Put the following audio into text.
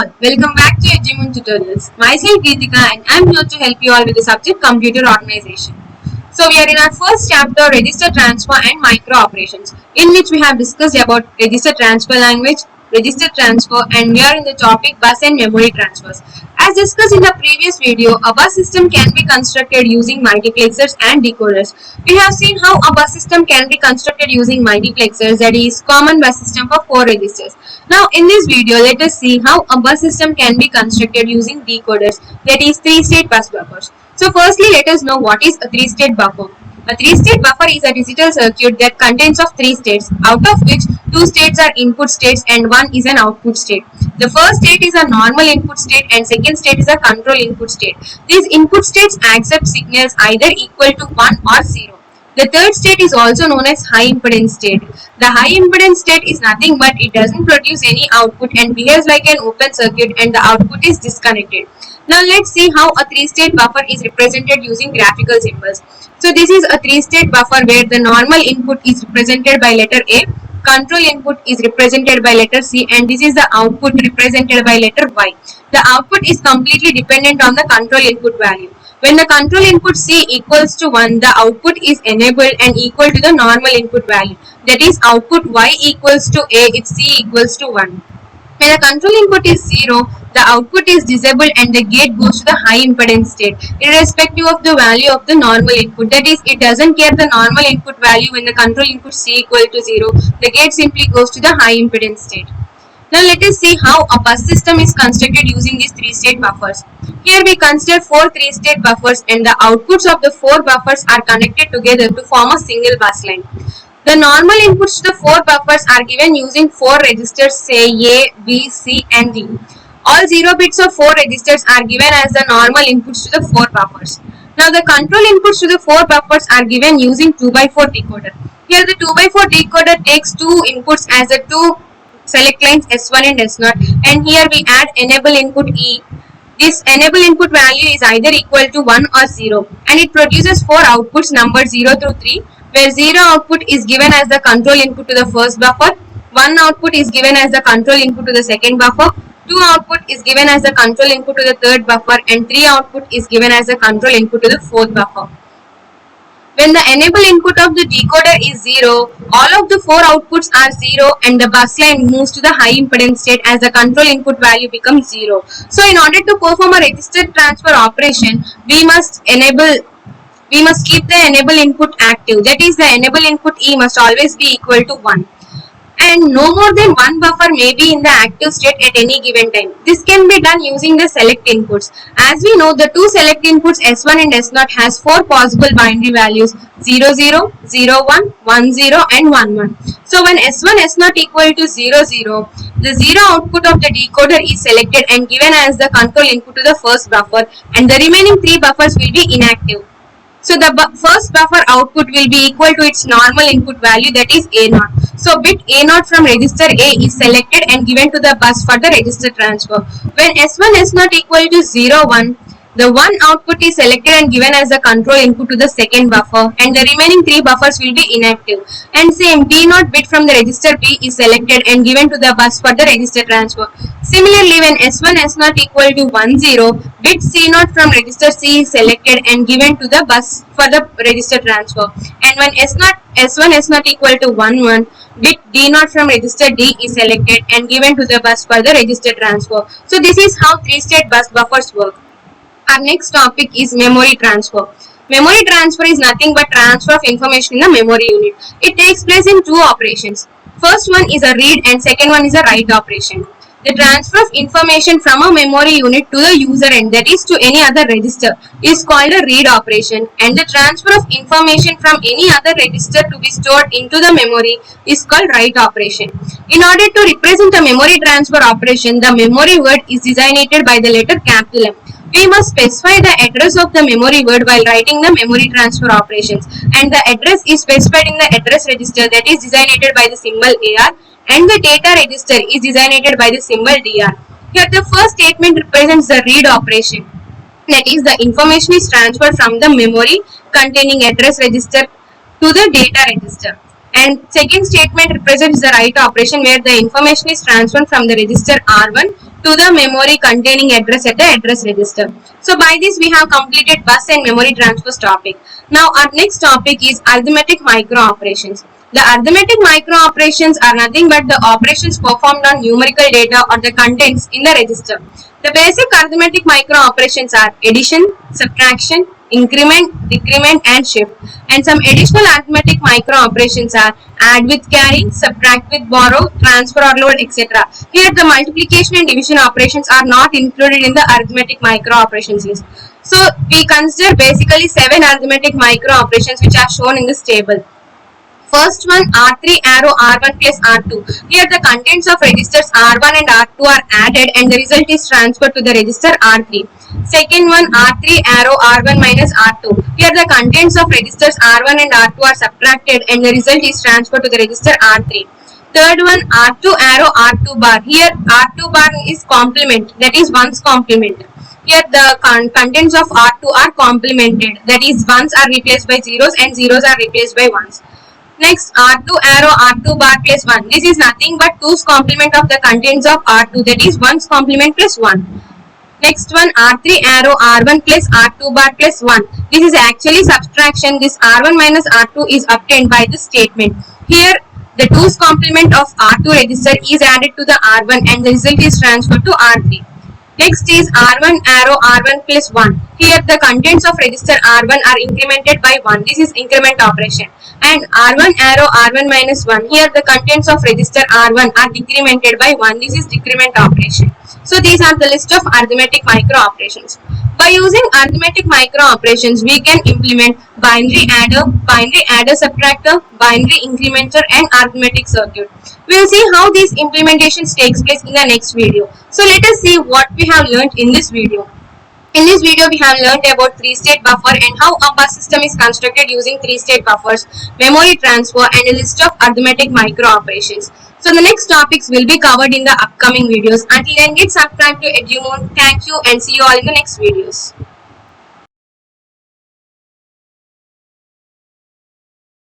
all, welcome back to Edgemoon Tutorials. Myself Geetika and I am here to help you all with the subject computer organization. So we are in our first chapter, register transfer and micro operations, in which we have discussed about register transfer language, register transfer, and we are in the topic bus and memory transfers. As discussed in the previous video, a bus system can be constructed using multiplexers and decoders. We have seen how a bus system can be constructed using multiplexers, that is common bus system for 4 registers. Now in this video, let us see how a bus system can be constructed using decoders, that is 3-state bus buffers. So firstly, let us know what is a 3-state buffer. A 3-state buffer is a digital circuit that contains of 3 states, out of which 2 states are input states and 1 is an output state. The first state is a normal input state and second state is a control input state. These input states accept signals either equal to 1 or 0. The third state is also known as high impedance state. The high impedance state is nothing but it doesn't produce any output and behaves like an open circuit and the output is disconnected. Now let's see how a 3-state buffer is represented using graphical symbols. So this is a 3-state buffer where the normal input is represented by letter A, control input is represented by letter C, and this is the output represented by letter Y. The output is completely dependent on the control input value. When the control input C equals to 1, the output is enabled and equal to the normal input value. That is output Y equals to A if C equals to 1. When the control input is 0, the output is disabled and the gate goes to the high impedance state, irrespective of the value of the normal input. That is, it doesn't care the normal input value when the control input C equal to 0. The gate simply goes to the high impedance state. Now let us see how a bus system is constructed using these 3-state buffers. Here we consider 4 3-state buffers and the outputs of the 4 buffers are connected together to form a single bus line. The normal inputs to the 4 buffers are given using 4 registers, say A, B, C and D. All 0 bits of 4 registers are given as the normal inputs to the 4 buffers. Now the control inputs to the 4 buffers are given using 2x4 decoder. Here the 2x4 decoder takes 2 inputs as the 2 select lines S1 and S0, and here we add enable input E. This enable input value is either equal to 1 or 0 and it produces 4 outputs numbered 0 through 3, where 0 output is given as the control input to the first buffer, 1 output is given as the control input to the second buffer, 2 output is given as the control input to the third buffer, and 3 output is given as the control input to the fourth buffer. When the enable input of the decoder is 0, all of the 4 outputs are 0 and the bus line moves to the high impedance state as the control input value becomes 0. So in order to perform a register transfer operation, we must keep the enable input active. That is, the enable input E must always be equal to 1. And no more than 1 buffer may be in the active state at any given time. This can be done using the select inputs. As we know, the 2 select inputs S1 and S0 has 4 possible binary values 0, 0, 0, 1, 1, 0 and 1, 1. So when S1, S0 equal to 0, 0, the 0 output of the decoder is selected and given as the control input to the first buffer, and the remaining 3 buffers will be inactive. So the first buffer output will be equal to its normal input value, that is A0. So bit A0 from register A is selected and given to the bus for the register transfer. When S1, S0 equal to 0, 1, the 1 output is selected and given as the control input to the second buffer, and the remaining 3 buffers will be inactive. And same D0 bit from the register B is selected and given to the bus for the register transfer. Similarly, when S1, S0 equal to 1, 0, bit C0 from register C is selected and given to the bus for the register transfer. And when S1, S0 equal to 1, 1, bit D0 from register D is selected and given to the bus for the register transfer. So this is how 3-state bus buffers work. Our next topic is memory transfer. Memory transfer is nothing but transfer of information in the memory unit. It takes place in 2 operations. First one is a read and second one is a write operation. The transfer of information from a memory unit to the user end, that is to any other register, is called a read operation, and the transfer of information from any other register to be stored into the memory is called write operation. In order to represent a memory transfer operation, the memory word is designated by the letter capital M. We must specify the address of the memory word while writing the memory transfer operations, and the address is specified in the address register, that is designated by the symbol AR, and the data register is designated by the symbol DR. Here the first statement represents the read operation, that is the information is transferred from the memory containing address register to the data register. And second statement represents the write operation, where the information is transferred from the register R1 to the memory containing address at the address register. So by this we have completed bus and memory transfers topic. Now our next topic is arithmetic micro operations. The arithmetic micro operations are nothing but the operations performed on numerical data or the contents in the register. The basic arithmetic micro operations are addition, subtraction, increment, decrement and shift. And some additional arithmetic micro operations are add with carry, subtract with borrow, transfer or load, etc. Here the multiplication and division operations are not included in the arithmetic micro operations list. So we consider basically 7 arithmetic micro operations which are shown in this table. First one, R3 arrow R1 plus R2. Here the contents of registers R1 and R2 are added and the result is transferred to the register R3. Second one, R3 arrow R1 minus R2. Here the contents of registers R1 and R2 are subtracted and the result is transferred to the register R3. Third one, R2 arrow R2 bar. Here R2 bar is complement, that is 1's complement. Here the contents of R2 are complemented, that is 1's are replaced by zeros and zeros are replaced by 1's. Next, R2 arrow R2 bar plus 1. This is nothing but 2's complement of the contents of R2, that is 1's complement plus 1. Next one, R3 arrow R1 plus R2 bar plus 1. This is actually subtraction. This R1 minus R2 is obtained by this statement. Here the 2's complement of R2 register is added to the R1 and the result is transferred to R3. Next is R1 arrow R1 plus 1. Here the contents of register R1 are incremented by 1. This is increment operation. And R1 arrow R1 minus 1. Here the contents of register R1 are decremented by 1. This is decrement operation. So these are the list of arithmetic micro operations. By using arithmetic micro operations, we can implement binary adder subtractor, binary incrementer and arithmetic circuit. We will see how these implementations takes place in the next video. So let us see what we have learned in this video. In this video, we have learned about 3-state buffer and how a bus system is constructed using 3-state buffers, memory transfer and a list of arithmetic micro operations. So the next topics will be covered in the upcoming videos. Until then, get subscribed to EduMoon. Thank you and see you all in the next videos.